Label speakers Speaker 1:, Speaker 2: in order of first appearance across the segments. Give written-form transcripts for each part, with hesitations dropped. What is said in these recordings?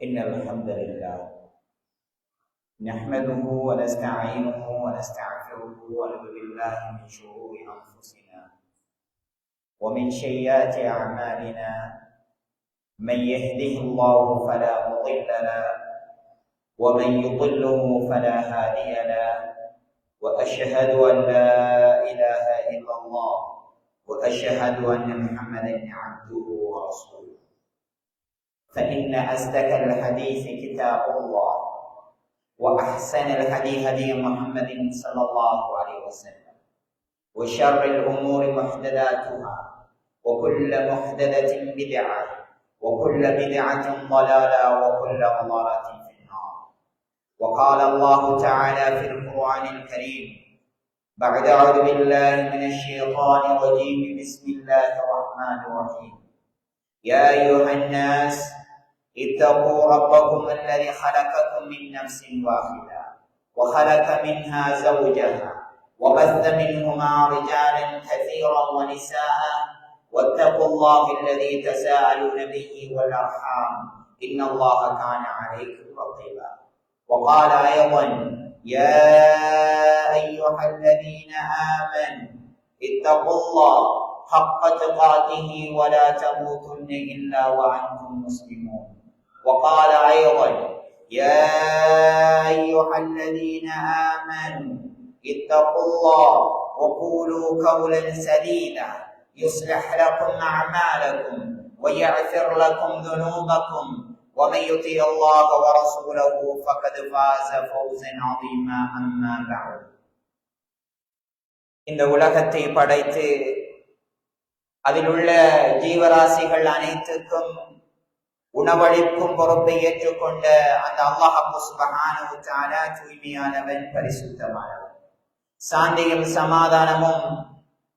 Speaker 1: إن الحمد لله نحمده ونستعينه ونستغفره ونعوذ بالله من شرور أنفسنا ومن سيئات أعمالنا. من يهده الله فلا مضل له ومن يضله فلا هادي له، وأشهد أن لا إله إلا الله وأشهد أن محمدا عبده ورسوله. فإن أصدق الحديث كتاب الله، وأحسن الهدي هدي محمد صلى الله عليه وسلم، وشر الأمور محدثاتها، وكل محدثة بدعة، وكل بدعة ضلالة، وكل ضلالة في النار. وقال الله تعالى في القرآن الكريم بعد أعوذ بالله من الشيطان الرجيم بسم الله الرحمن الرحيم: يا أيها الناس اتقوا ربكم الذي خلقكم من نفس واحدة وخلق منها زوجها وبث منهما رجالا كثيرا ونساء، واتقوا الله الذي تساءلون به والأرحام إن الله كان عليكم رقيبا. وقال أيضا: يا أيها الذين آمنوا اتقوا الله حق تقاته ولا تموتن إلا وأنتم مسلمون. وقال أيضا: يا أيها الذين آمنوا اتقوا الله وقولوا قولا سديدا يصلح لكم أعمالكم ويغفر لكم ذنوبكم، ومن يطع الله ورسوله فقد فاز فوزا عظيما. أما بعد. இந்த உலகத்தை படைத்து அதில் உள்ள ஜீவராசிகள் அனைத்துக்கும் உணவளிக்கும் பொறுப்பை ஏற்றுக்கொண்ட அந்த அல்லாஹ் சுப்ஹானஹு வ தஆலா தூய்மையானவன், பரிசுத்தமானவன். சாந்தியும் சமாதானமும்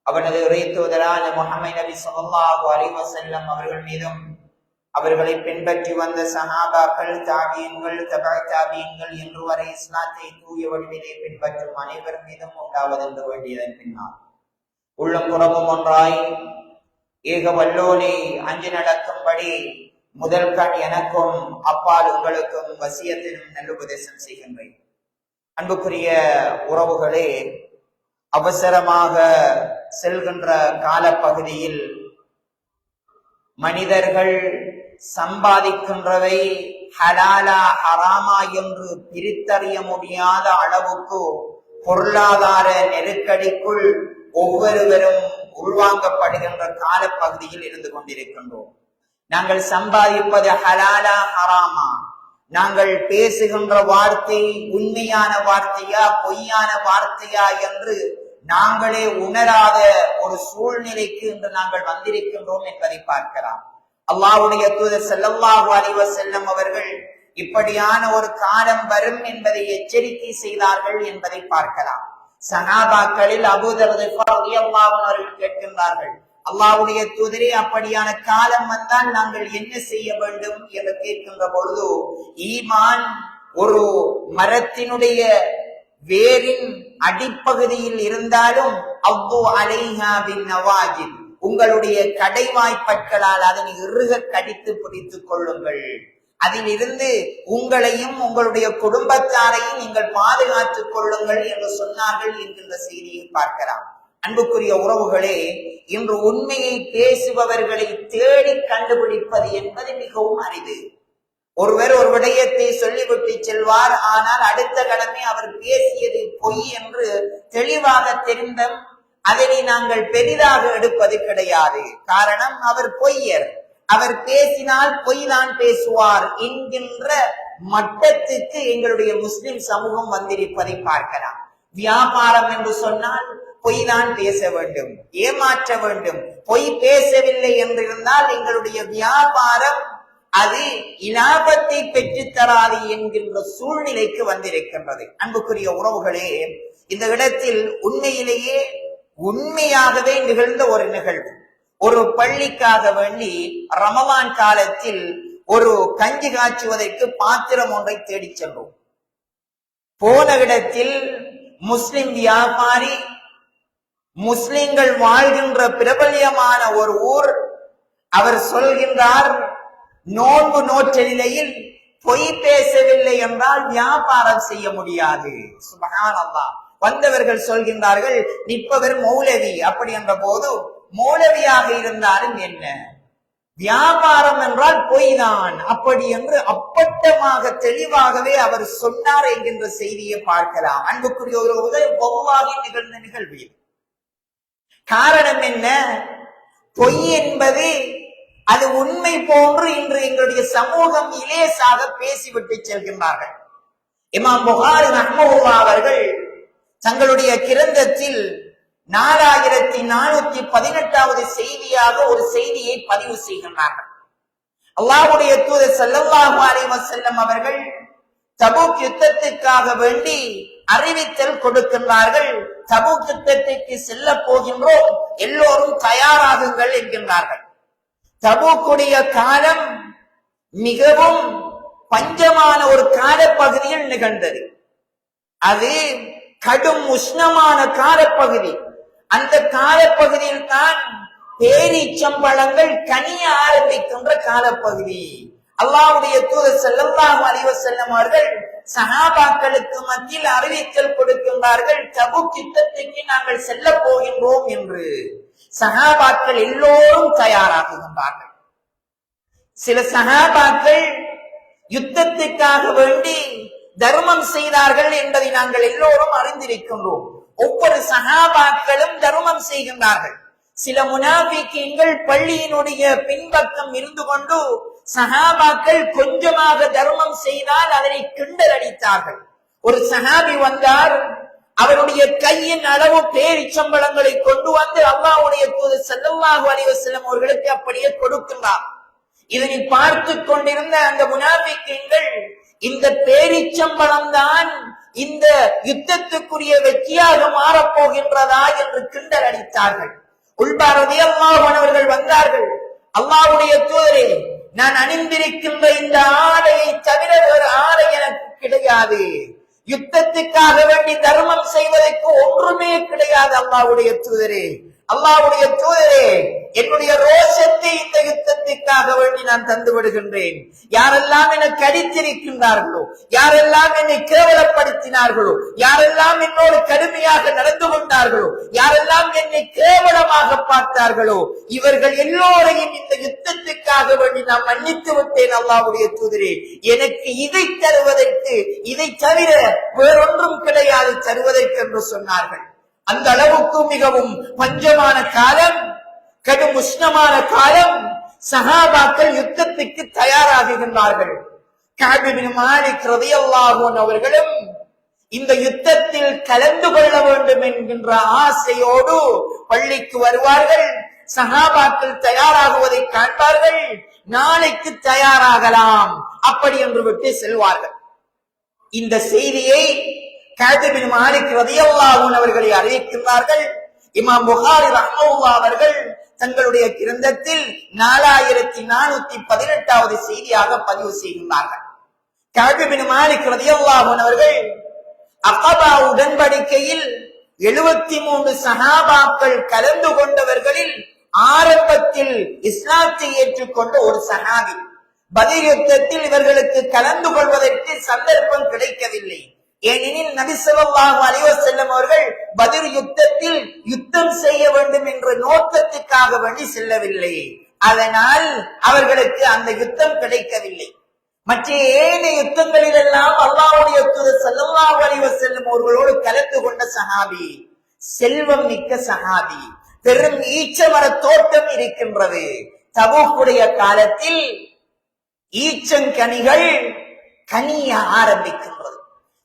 Speaker 1: அவனது இறைத்தூதரான முஹம்மது நபி ஸல்லல்லாஹு அலைஹி வஸல்லம் அவர்கள் மீதும், அவர்களை பின்பற்றி வந்த சஹாபாக்கள், தாபியீன்கள், தபஅ தாபியீன்கள் என்று வரை இஸ்லாத்தை தூய வடிவிலே பின்பற்றும் அனைவர் மீதும் உண்டாவது என்று வேண்டியதன் பின்னால், உள்ளம் புறமும் ஒன்றாய் ஏக வல்லோனை அஞ்சு நடக்கும்படி முதல் கண் எனக்கும் அப்பால் உங்களுக்கும் வசியத்திலும் நல்லுபதேசம் செய்கின்றேன். அன்புக்குரிய உறவுகளே, அவசரமாக செல்கின்ற காலப்பகுதியில் மனிதர்கள் சம்பாதிக்கின்றவை ஹலாலா ஹராமா என்று பிரித்தறிய முடியாத அளவுக்கு பொருளாதார நெருக்கடிக்குள் ஒவ்வொருவரும் உள்வாங்கப்படுகின்ற காலப்பகுதியில் இருந்து கொண்டிருக்கின்றோம். நாங்கள் சம்பாதிப்பது ஹலாலா ஹராமா, நாங்கள் பேசுகின்ற வார்த்தை உண்மையான வார்த்தையா பொய்யான வார்த்தையா என்று நாங்களே உணராத ஒரு சூழ்நிலைக்கு இன்று நாங்கள் வந்திருக்கின்றோம் என்பதை பார்க்கலாம். அல்லாஹ்வுடைய தூதர் ஸல்லல்லாஹு அலைஹி வஸல்லம் அவர்கள் இப்படியான ஒரு காலம் வரும் என்பதை எச்சரிக்கை செய்தார்கள் என்பதை பார்க்கலாம். சஹாபாக்களில் அபூ தர் ரலியல்லாஹு அன்ஹு அவர்கள் கேட்கின்றார்கள், அல்லாஹ்வுடைய தூதரே, அப்படியான காலம் வந்தால் நாங்கள் என்ன செய்ய வேண்டும் என்று கேட்கின்ற பொழுது, ஈமான் ஒரு மரத்தினுடைய வேரின் அடிப்பகுதியில் இருந்தாலும் அவ்வு அலைஹா பின் நவாஜில், உங்களுடைய கடைவாய்ப்பற்களால் அதனை இறுக கடித்து பிடித்துக் கொள்ளுங்கள், அதில் இருந்து உங்களையும் உங்களுடைய குடும்பத்தாரையும் நீங்கள் பாதுகாத்துக் கொள்ளுங்கள் என்று சொன்னார்கள் என்கின்ற செய்தியை பார்க்கலாம். அன்புக்குரிய உறவுகளே, இன்று உண்மையை பேசுபவர்களை தேடி கண்டுபிடிப்பது என்பது மிகவும் அரிது. ஒருவர் ஒரு விடயத்தை சொல்லிவிட்டு செல்வார், ஆனால் அடுத்த கடமை அவர் பேசியது பொய் என்று தெளிவாக தெரிந்தும் அதனை நாங்கள் பெரிதாக எடுப்பது கிடையாது. காரணம், அவர் பொய்யர், அவர் பேசினால் பொய் தான் பேசுவார் என்கின்ற மட்டத்துக்கு எங்களுடைய முஸ்லிம் சமூகம் வந்திருப்பதை பார்க்கலாம். வியாபாரம் என்று சொன்னால் பொய் தான் பேச வேண்டும், ஏமாற்ற வேண்டும். பொய் பேசவில்லை என்றிருந்தால் எங்களுடைய வியாபாரம் அது இலாபத்தை பெற்றுத்தராது என்கின்ற சூழ்நிலைக்கு வந்திருக்கின்றது. அன்புக்குரிய உறவுகளே, இந்த இடத்தில் உண்மையாகவே நிகழ்ந்த ஒரு நிகழ்வு. ஒரு பள்ளிக்காக வேண்டி ரமலான் காலத்தில் ஒரு கஞ்சி காய்ச்சுவதற்கு பாத்திரம் ஒன்றை தேடிச் சென்றோம். போன இடத்தில் முஸ்லிம் வியாபாரி, முஸ்லிம்கள் வாழ்கின்ற பிரபல்யமான ஒரு ஊர், அவர் சொல்கின்றார், நோன்பு நோற்ற நிலையில் பொய் பேசவில்லை என்றால் வியாபாரம் செய்ய முடியாது. சுப்ஹானல்லாஹ். வந்தவர்கள் சொல்கின்றார்கள், நிற்பவர் மௌலவி. அப்படி என்ற போது மௌலவியாக இருந்தாலும் என்ன, வியாபாரம் என்றால் பொய் தான், அப்படி என்று அப்பட்டமாக தெளிவாகவே அவர் சொன்னார் என்கின்ற செய்தியை பார்க்கலாம். அன்புக்குரிய ஒரு வல்லாஹி நிகழ்ந்த நிகழ்வு. காரணம் என்ன? பொய் என்பது அது உண்மை போன்று இன்று எங்களுடைய சமூகம் இலேசாக பேசிவிட்டு செல்கின்றார்கள். இமாம் புகாரி ரஹ்மத்துல்லாஹி அவர்கள் தங்களுடைய கிரந்தத்தில் 4418வது செய்தியாக ஒரு செய்தியை பதிவு செய்கின்றார்கள். அல்லாஹ்வுடைய தூதர் ஸல்லல்லாஹு அலைஹி வஸல்லம் அவர்கள் தபூக் யுத்தத்துக்காக வேண்டி அறிவித்தல் கொடுக்கின்றார்கள். தபூக் யுத்தத்துக்கு செல்ல போகின்றோம், எல்லோரும் தயாராகுங்கள் என்கின்றார்கள். தபூக்குடைய காலம் மிகவும் பஞ்சமான ஒரு காலப்பகுதியில் நிகழ்ந்தது. அது கடும் உஷ்ணமான காலப்பகுதி. அந்த காலப்பகுதியில் தான் பேரீச்சம்பழங்கள் கனிய ஆரம்பிக்கின்ற காலப்பகுதி. அல்லாஹ்வுடைய தூதர் ஸல்லல்லாஹு அலைஹி வஸல்லம் அவர்கள் சஹாபாக்களுக்கு மத்தியில் அறிவித்தல் கொடுக்கின்றார்கள், தபூக் யுத்தத்துக்கு நாங்கள் செல்ல போகின்றோம் என்று. சஹாபாக்கள் எல்லோரும் தயாராகுகின்றார்கள். சில சஹாபாக்கள் யுத்தத்துக்காக வேண்டி தர்மம் செய்தார்கள் என்பதை நாங்கள் எல்லோரும் அறிந்திருக்கின்றோம். ஒவ்வொரு சஹாபாக்களும் தர்மம் செய்கின்றார்கள். சில முனாஃபிகீன்கள் பள்ளியினுடைய பின்பக்கம் இருந்து கொண்டு சஹாபாக்கள் கொஞ்சமாக தர்மம் செய்தால் அதனை கிண்டல் அடித்தார்கள். ஒரு சஹாபி வந்தார், அவருடைய கையின் அளவு பேரிச்சம்பழங்களை கொண்டு வந்து அல்லாஹ்வுடைய தூதர் ஸல்லல்லாஹு அலைஹி வஸல்லம் அவர்களுக்கு அப்படியே கொடுக்கின்றார். இதனை பார்த்து கொண்டிருந்த அந்த முனாஃபிகீன்கள், இந்த பேரிச்சம்பழம் தான் இந்த யுத்தத்துக்குரிய வெற்றியாக மாறப்போகின்றதா என்று கிண்டல் அடித்தார்கள். உல்பா ரலியல்லாஹு அன்ஹு அவர்கள் வந்தார்கள், அல்லாஹ்வுடைய தூதரே, நான் அணிந்திருக்கின்ற இந்த ஆடையை தவிர ஒரு ஆடை எனக்கு கிடையாது. யுத்தத்துக்காக வேண்டி தர்மம் செய்வதற்கு ஒன்றுமே கிடையாது. அல்லாஹ்வுடைய தூதரே, அல்லாஹ்வுடைய தூதரே, என்னுடைய ரோஷத்தை இந்த யுத்தத்துக்காக வேண்டி நான் தந்து விடுகின்றேன். யாரெல்லாம் என்னை கடித்திருக்கின்றார்களோ, யாரெல்லாம் என்னை கேவலப்படுத்தினார்களோ, யாரெல்லாம் என்னோடு கடுமையாக நடந்து கொண்டார்களோ, யாரெல்லாம் என்னை கேவலமாக பார்த்தார்களோ, இவர்கள் எல்லோரையும் இந்த யுத்தத்துக்காக வேண்டி நான் மன்னித்து விட்டேன். அல்லாஹ்வுடைய தூதரே, எனக்கு இதை தருவதற்கு, இதை தவிர வேறொன்றும் கிடையாது தருவதற்கு என்று சொன்னார்கள். அந்த அளவுக்கு மிகவும் பஞ்சமான காலம், கடும் உஷ்ணமான காலம். சஹாபாக்கள் யுத்தத்துக்கு தயாராகுகின்றார்கள். கஅப் இப்னு மாலிக் ரலியல்லாஹு அன்ஹு அவர்களும் இந்த யுத்தத்தில் கலந்து கொள்ள வேண்டும் என்கின்ற ஆசையோடு பள்ளிக்கு வருவார்கள். சஹாபாக்கள் தயாராகுவதை காண்பார்கள், நாளைக்கு தயாராகலாம் அப்படி என்று விட்டு செல்வார்கள். இந்த செய்தியை கஅப் இப்னு மாலிக் ரலியல்லாஹு அன்ஹு அவர்களை அறிவிக்கின்றார்கள். இமாம் புகாரி ரஹ்மத்துல்லாஹி அவர்கள் தங்களுடைய கிரந்தத்தில் 4418வது செய்தியாக பதிவு செய்கின்றார்கள். கஅப் இப்னு மாலிக் ரலியல்லாஹு அன்ஹு அவர்கள் அகபா உடன்படிக்கையில் 73 சஹாபாக்கள் கலந்து கொண்டவர்களில் ஆரம்பத்தில் இஸ்லாத்தை ஏற்றுக்கொண்ட ஒரு சஹாபி. பத்ர் யுத்தத்தில் இவர்களுக்கு கலந்து கொள்வதற்கு சந்தர்ப்பம் கிடைக்கவில்லை. ஏனெனில் நபி ஸல்லல்லாஹு அலைஹி வஸல்லம் அவர்கள் பத்ர் யுத்தத்தில் யுத்தம் செய்ய வேண்டும் என்ற நோக்கத்துக்காக வேண்டி செல்லவில்லை. அதனால் அவர்களுக்கு அந்த யுத்தம் கிடைக்கவில்லை. மற்ற ஏனைய யுத்தங்களில் எல்லாம் அல்லாஹ்வுடைய தூதர் ஸல்லல்லாஹு அலைஹி வஸல்லம் அவர்களோடு கலந்து கொண்ட சஹாபி, செல்வம் மிக்க சஹாபி, பெரும் ஈச்சமர தோட்டம் இருக்கின்றது. தபூக்குடைய காலத்தில் ஈச்சங்கனிகள் கனிய ஆரம்பிக்கின்றது.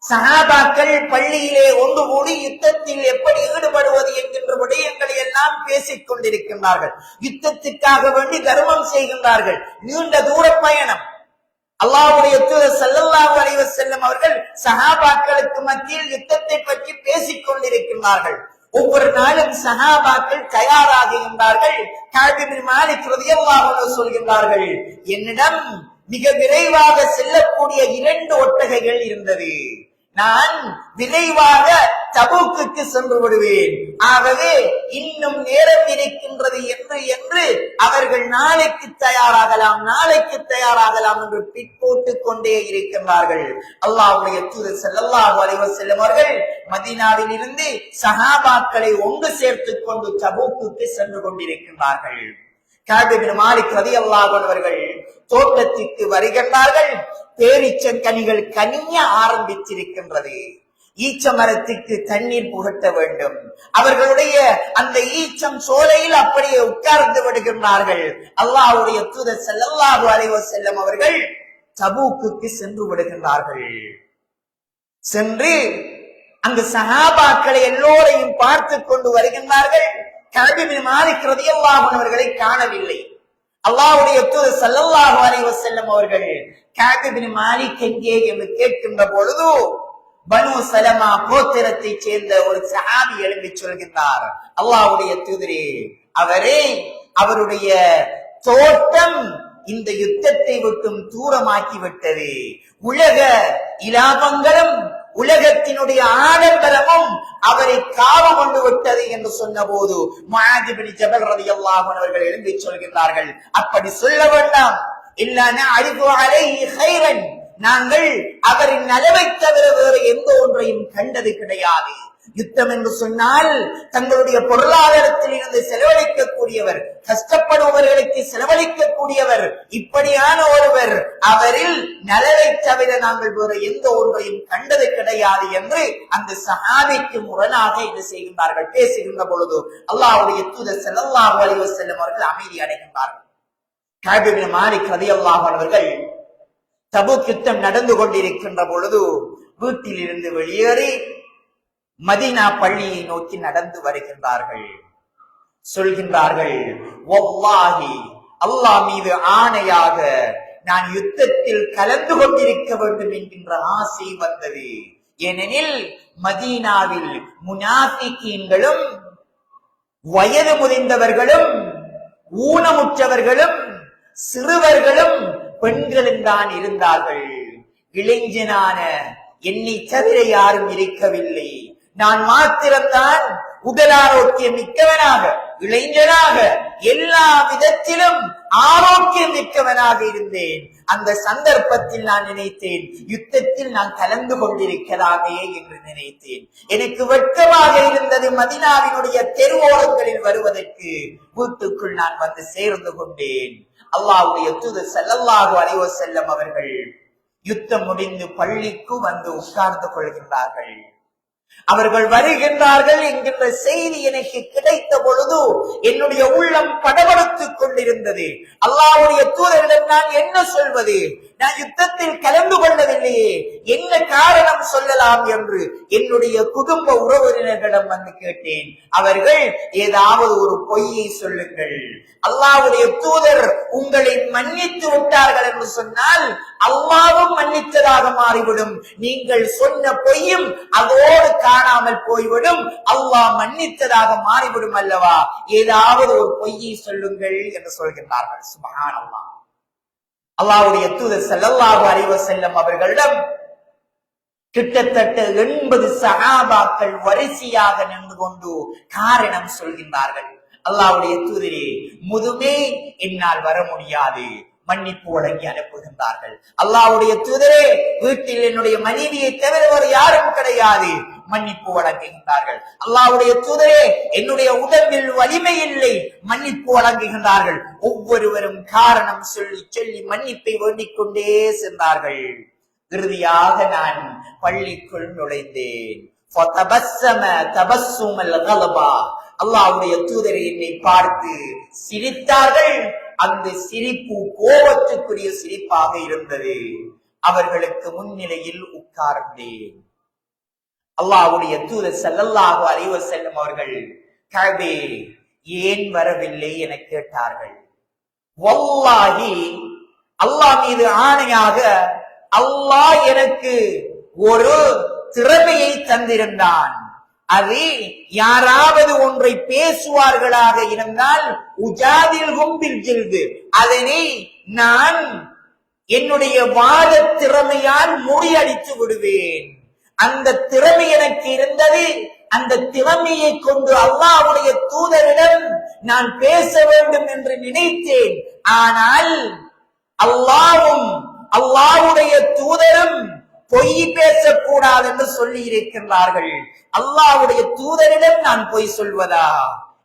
Speaker 1: சஹாபாக்கள் பள்ளியிலே ஒன்று கூடி யுத்தத்தில் எப்படி ஈடுபடுவது என்கின்ற விடயங்களை எல்லாம் பேசிக் கொண்டிருக்கின்றார்கள். யுத்தத்துக்காக வேண்டி தர்மம் செய்கின்றார்கள். நீண்ட தூர பயணம். அல்லாஹ்வுடைய தூதர் ஸல்லல்லாஹு அலைஹி வஸல்லம் அவர்கள் சஹாபாக்களுக்கு மத்தியில் யுத்தத்தை பற்றி பேசிக் கொண்டிருக்கின்றார்கள். ஒவ்வொரு நாளும் சஹாபாக்கள் தயாராகுகின்றார்கள். கஅப் இப்னு மாலிக் ரலியல்லாஹு அன்ஹு சொல்கின்றார்கள், என்னிடம் மிக விரைவாக செல்லக்கூடிய 2 ஒட்டகைகள் இருந்தது. நான் விரைவாக தபூக்குக்கு சென்று விடுவேன். ஆகவே இன்னும் நேரம் இருக்கின்றது என்று அவர்கள் நாளைக்கு தயாராகலாம் என்று பிற்போட்டுக் கொண்டே இருக்கின்றார்கள். அல்லாஹ்வுடைய தூதர் ஸல்லல்லாஹு அலைஹி வஸல்லம் அவர்கள் மதீனாவில் இருந்து சஹாபாக்களை ஒன்று சேர்த்துக் கொண்டு தபூக்குக்கு சென்று கொண்டிருக்கின்றார்கள். கஅப் இப்னு மாலிக் ரலியல்லாஹு அன்ஹு அவர்கள் தோட்டத்திற்கு வருகின்றார்கள். பேரீச்சங்கனிகள் கனிய ஆரம்பித்திருக்கின்றது. ஈச்ச மரத்துக்கு தண்ணீர் புகட்ட வேண்டும். அவர்களுடைய அந்த ஈச்சம் சோலையில் அப்படியே உட்கார்ந்து விடுகின்றார்கள். அல்லாஹ்வுடைய தூதர் ஸல்லல்லாஹு அலைஹி வஸல்லம் அவர்கள் தபூக்குக்கு சென்று விடுகின்றார்கள். சென்று அங்கு சஹாபாக்களை எல்லோரையும் பார்த்து கொண்டு வருகின்றார்கள். கஅப் இப்னு மாலிக் ரலியல்லாஹு அன்ஹு அவர்களை காணவில்லை. அல்லாஹ்வுடைய தூதர் ஸல்லல்லாஹு அலைஹி வஸல்லம் அவர்கள் கஅப் இப்னு மாலிக் எங்கே என்று கேட்கின்ற பொழுது பனு சலமா கோத்திரத்தை சேர்ந்த ஒரு சஹாபி எழும்பி சொல்கின்றார், அல்லாஹ்வுடைய தூதரே, அவருடைய தோட்டம் இந்த யுத்தத்தை விட்டும் தூரமாக்கி விட்டது. உலக இலாபங்களும் உலகத்தினுடைய ஆடம்பரமும் அவரை காவு கொண்டு விட்டது என்று சொன்ன போது முஆத் இப்னு ஜபல் ரலியல்லாஹு அன்ஹு அவர்கள் எழும்பி சொல்கின்றார்கள், அப்படி சொல்ல வேண்டாம். இல்லனா அரிது அலைஹி கைரன், நாங்கள் அவரின் நலவை தவிர வேறு எந்த ஒன்றையும் கண்டது கிடையாது. யுத்தம் என்று சொன்னால் தங்களுடைய பொருளாதாரத்தில் இருந்து செலவழிக்கக்கூடியவர், கஷ்டப்படுபவர்களுக்கு செலவழிக்கக்கூடியவர், இப்படியான ஒருவர், அவரில் நலவை தவிர நாங்கள் வேறு எந்த ஒன்றையும் கண்டது கிடையாது என்று அந்த சஹாபிக்கு முரணாக இது செய்கின்றார்கள். பேசுகின்ற பொழுது அல்லாஹ்வுடைய தூதர் ஸல்லல்லாஹு அலைஹி வஸல்லம் அவர்கள் அமைதி அடைகின்றார்கள். கஅப் இப்னு மாலிக் ரலியல்லாஹு அன்ஹு அவர்கள் தபூக் யுத்தம் நடந்து கொண்டிருக்கின்ற பொழுது வீட்டில் இருந்து வெளியேறி மதீனா பள்ளியை நோக்கி நடந்து வருகின்றார்கள். சொல்கின்றார்கள், வல்லாஹி, அல்லாஹ் மீது ஆணையாக நான் யுத்தத்தில் கலந்து கொண்டிருக்க வேண்டும் என்கின்ற ஆசை வந்தது. ஏனெனில் மதீனாவில் முனாஃபிகீன்களும் வயது முதிர்ந்தவர்களும் ஊனமுற்றவர்களும் சிறுவர்களும் பெண்களும் தான் இருந்தார்கள். இளைஞனான என்னை தவிர யாரும் இருக்கவில்லை. நான் மாத்திரம்தான் உடல் ஆரோக்கியம் மிக்கவனாக, இளைஞனாக, எல்லா விதத்திலும் ஆரோக்கியம் மிக்கவனாக இருந்தேன். அந்த சந்தர்ப்பத்தில் நான் நினைத்தேன், யுத்தத்தில் நான் கலந்து கொண்டிருக்கலாமே என்று நினைத்தேன். எனக்கு வெட்கமாக இருந்தது மதீனாவினுடைய தெருவோரங்களில் வருவதற்கு. வீட்டுக்குள் நான் வந்து சேர்ந்து கொண்டேன். அல்லாஹ்வுடைய தூதர் ஸல்லல்லாஹு அலைஹி வஸல்லம் அவர்கள் யுத்தம் முடிந்து பள்ளிக்கு வந்து உட்கார்ந்து கொள்கின்றார்கள். அவர்கள் வருகின்றார்கள் என்கின்ற செய்தி எனக்கு கிடைத்த பொழுது என்னுடைய உள்ளம் படபடத்துக் கொண்டிருந்தது. அல்லாஹ்வுடைய தூதரிடம் நான் என்ன சொல்வது? நான் யுத்தத்தில் கலந்து கொள்ளவில்லையே, என்ன காரணம் சொல்லலாம் என்று என்னுடைய குடும்ப உறவினர்களிடம் வந்து கேட்டேன். அவர்கள் ஏதாவது ஒரு பொய்யை சொல்லுங்கள், அல்லாஹ்வுடைய தூதர் உங்களை மன்னித்து விட்டார்கள் என்று சொன்னால் அல்லாஹ்வும் மன்னித்ததாக மாறிவிடும். நீங்கள் சொன்ன பொய்யும் அதோடு காணாமல் போய்விடும், அல்லாஹ் மன்னித்ததாக மாறிவிடும் அல்லவா? ஏதாவது ஒரு பொய்யை சொல்லுங்கள் என்று சொல்கின்றார்கள். சுப்ஹானல்லாஹ். அல்லாஹ்வுடைய தூதர் ஸல்லல்லாஹு அலைஹி வஸல்லம் அவர்களிடம் கிட்டத்தட்ட 80 சஹாபாக்கள் வரிசையாக நின்று கொண்டு காரணம் சொல்கின்றார்கள். அல்லாஹ்வுடைய தூதரே, முதுமே என்னால் வர முடியாது, மன்னிப்பு வழங்கி அனுப்புகின்றார்கள். அல்லாஹ்வுடைய தூதரே, வீட்டில் என்னுடைய மனைவியை தவிர வேறு யாரும் கிடையாது, மன்னிப்பு வழங்குகின்றார்கள். அல்லாஹ்வுடைய தூதரே, என்னுடைய உடம்பில் வலிமை இல்லை, மன்னிப்பு வழங்குகின்றார்கள். ஒவ்வொருவரும் காரணம் சொல்லி சொல்லி மன்னிப்பை வேண்டிக் கொண்டே சென்றார்கள். இறுதியாக நான் பள்ளிக்குள் நுழைந்தேன். அல்லாஹ்வுடைய தூதரை என்னை பார்த்து சிரித்தார்கள். அந்த சிரிப்பு கோபத்துக்குரிய சிரிப்பாக இருந்தது. அவர்களுக்கு முன்னிலையில் உட்கார்ந்தேன். அல்லாஹ்வுடைய தூதர் ஸல்லல்லாஹு அலைஹி வஸல்லம் அவர்கள், கஅபே, ஏன் வரவில்லை என கேட்டார்கள். வல்லாஹி, அல்லாஹ் மீது ஆணையாக, அல்லாஹ் எனக்கு ஒரு திறமையை தந்திருந்தான். அது யாராவது ஒன்றை பேசுவார்களாக இருந்தால் அதனை நான் என்னுடைய வாத திறமையால் முறியடித்து விடுவேன். அந்த திறமை எனக்கு இருந்தது. அந்த திறமையை கொண்டு அல்லாஹ்வுடைய தூதரிடம் நான் பேச வேண்டும் என்று நினைத்தேன். ஆனால் அல்லாஹ்வும் அல்லாஹ்வுடைய தூதரும் பொய் பேசக்கூடாது என்று சொல்லி இருக்கின்றார்கள். அல்லாஹ்வுடைய தூதரிடம் நான் பொய் சொல்வதா?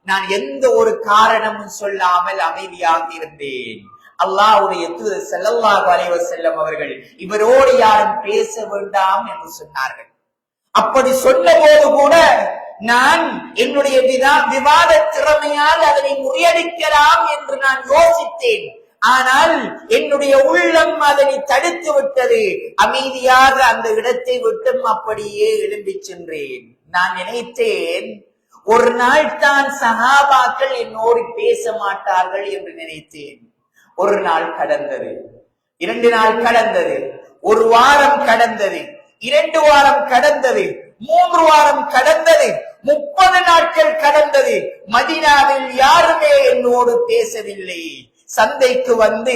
Speaker 1: நான் எந்த ஒரு காரணமும் சொல்லாமல் அமைதியாக இருந்தேன். அல்லாஹ்வுடைய தூதர் ஸல்லல்லாஹு அலைஹி வஸல்லம் அவர்கள் இவரோடு யாரும் பேச வேண்டாம் என்று சொன்னார்கள். அப்படி சொன்னபோது கூட நான் என்னுடைய விவாத திறமையால் அதனை முறியடிக்கலாம் என்று நான் யோசித்தேன். ஆனால் என்னுடைய உள்ளம் அதனை தடுத்து விட்டது. அமைதியாக அந்த இடத்தை விட்டும் அப்படியே எழும்பி சென்றேன். நான் நினைத்தேன், ஒரு நாள் தான் சஹாபாக்கள் என்னோடு பேச மாட்டார்கள் என்று நினைத்தேன். ஒரு நாள் கடந்தது, 2 நாள் கடந்தது, 1 வாரம் கடந்தது, 2 வாரம் கடந்தது, 3 வாரம் கடந்தது, 30 நாட்கள் கடந்தது. மதீனாவில் யாருமே என்னோடு பேசவில்லை. சந்தைக்கு வந்து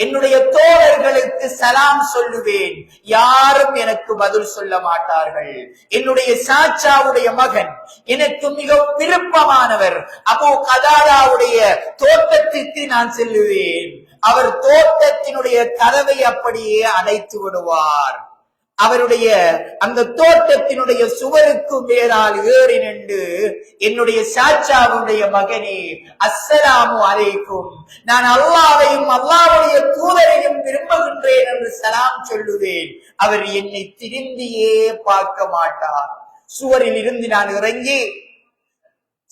Speaker 1: என்னுடைய தோழர்களுக்கு சலாம் சொல்லுவேன், யாரும் எனக்கு பதில் சொல்ல மாட்டார்கள். என்னுடைய சாச்சாவுடைய மகன், எனக்கு மிகவும் விருப்பமானவர் அபூ கதாதாவுடைய தோட்டத்திற்கு நான் செல்லுவேன். அவர் தோட்டத்தினுடைய கதவை அப்படியே அடைத்து விடுவார். அவருடைய அந்த தோட்டத்தினுடைய சுவருக்கு மேலால் ஏறி நின்று, என்னுடைய சாச்சாவுடைய மகனே, அஸ்ஸலாமு அலைக்கும், நான் அல்லாஹ்வையும் அல்லாஹ்வுடைய தூதரையும் விரும்புகின்றேன் என்று சலாம் சொல்லுவேன். அவர் என்னை திரும்பியே பார்க்க மாட்டார். சுவரில் இருந்து நான் இறங்கி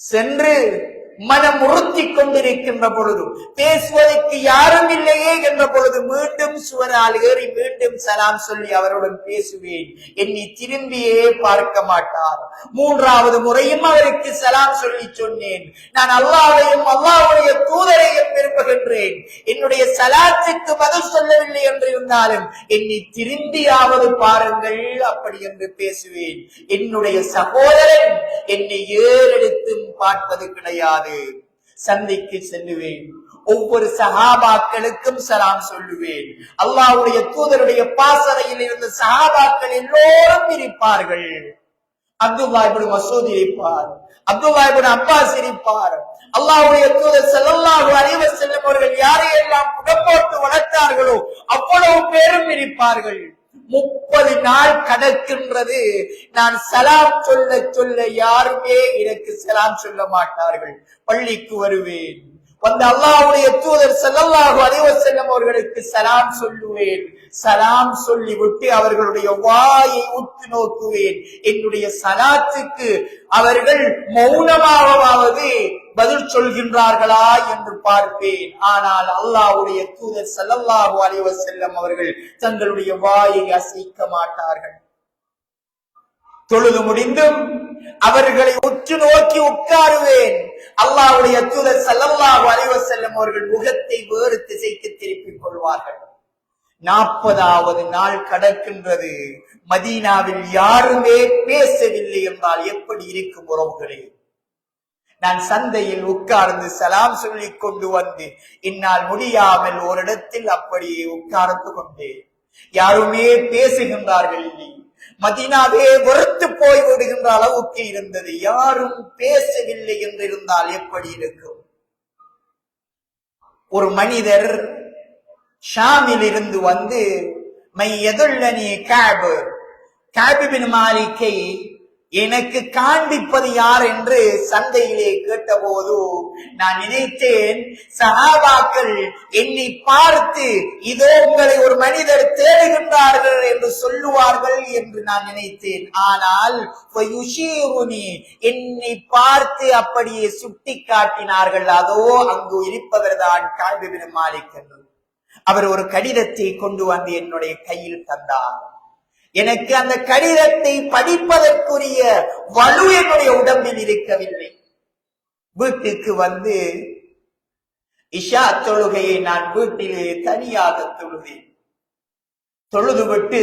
Speaker 1: சென்று மனம் உறுத்தி கொண்டிருக்கின்ற பொழுது, பேசுவதற்கு யாரும் இல்லையே என்ற பொழுது, மீண்டும் சுவரால் ஏறி மீண்டும் சலாம் சொல்லி அவருடன் பேசுவேன். என்னை திரும்பியே பார்க்க மாட்டார். 3வது முறையும் அவருக்கு சலாம் சொல்லி சொன்னேன், நான் அல்லாஹ்வையும் அல்லாஹ்வுடைய தூதரையும் விரும்புகின்றேன். என்னுடைய சலாத்துக்கு பதில் சொல்லவில்லை என்று இருந்தாலும் என்னை திரும்பியாவது பாருங்கள் அப்படி என்று பேசுவேன். என்னுடைய சகோதரன் என்னை ஏறெடுத்தும் பார்ப்பது கிடையாது. சந்தைக்கு செல்லுவேன், ஒவ்வொரு சஹாபாக்களுக்கும் சலாம் சொல்லுவேன். அல்லாஹ்வுடைய தூதருடைய பாசறையில் இருந்த சஹாபாக்கள் எல்லோரும் இருப்பார்கள். அப்துல்லாஹ் இப்னு மஸ்ஊத் இருப்பார், அப்துல்லாஹ் இப்னு அப்பாஸ் இருப்பார். அல்லாஹ்வுடைய தூதர் ஸல்லல்லாஹு அலைஹி வஸல்லம் அவர்கள் யாரையெல்லாம் புடம்போட்டு வளர்த்தார்களோ அவ்வளவு பேரும் இருப்பார்கள். 30 நாள் கடக்கின்றது. நான் சலாம் சொல்ல சொல்ல யாருமே எனக்கு சலாம் சொல்ல மாட்டார்கள். பள்ளிக்கு வருவேன், வந்து அல்லாஹ்வுடைய தூதர் ஸல்லல்லாஹு அலைஹி வஸல்லம் அவர்களுக்கு சலாம் சொல்லுவேன். சலாம் சொல்லிவிட்டு அவர்களுடைய வாயை உற்று நோக்குவேன். என்னுடைய சலாத்துக்கு அவர்கள் மௌனமாகவாவது பதில் சொல்கின்றார்களா என்று பார்ப்பேன். ஆனால் அல்லாஹ்வுடைய தூதர் ஸல்லல்லாஹு அலைஹி வஸல்லம் அவர்கள் தங்களுடைய வாயை அசைக்க மாட்டார்கள். தொழுது முடிந்தும் அவர்களை உற்று நோக்கி உட்காருவேன். அல்லாஹ்வுடைய தூதர் ஸல்லல்லாஹு அலைஹி வஸல்லம் அவர்கள் முகத்தை வேறு திசைக்கு திருப்பிக் கொள்வார்கள். 40வது நாள் கடக்கின்றது. மதீனாவில் யாருமே பேசவில்லை என்றால் எப்படி இருக்கும் உறவுகளே? நான் சந்தையில் உட்கார்ந்து சலாம் சொல்லிக் கொண்டு வந்து என்னால் முடியாமல் ஒரு இடத்தில் அப்படியே உட்கார்ந்து கொண்டேன். யாருமே பேசுகின்றார்கள் இல்லை. மதீனாவே வெறுத்து போய் விடுகின்ற அளவுக்கு இருந்தது. யாரும் பேசவில்லை என்று இருந்தால் எப்படி இருக்கும்? ஒரு மனிதர் ஷாமில் இருந்து வந்து மையதுல்லனி கஅப் பின் மாலிக்கை எனக்கு காண்பிப்பது யார் என்று சந்தையிலே கேட்டபோது நான் நினைத்தேன், சஹாபாக்கள் என்னை பார்த்து இதோ உங்களை ஒரு மனிதர் தேடுகின்றார்கள் என்று சொல்லுவார்கள் என்று நான் நினைத்தேன். ஆனால் என்னை பார்த்து அப்படியே சுட்டி காட்டினார்கள். அதோ அங்கு இருப்பவர் தான் கஅப் பின் மாலிக் என்று. அவர் ஒரு கடிதத்தை கொண்டு வந்து என்னுடைய கையில் தந்தார். எனக்கு அந்த கடிதத்தை படிப்பதற்குரிய வலு என்னுடைய உடம்பில் இருக்கவில்லை. வீட்டுக்கு வந்து இஷா தொழுகையை நான் வீட்டிலே தனியாக தொழுதேன். தொழுதுவிட்டு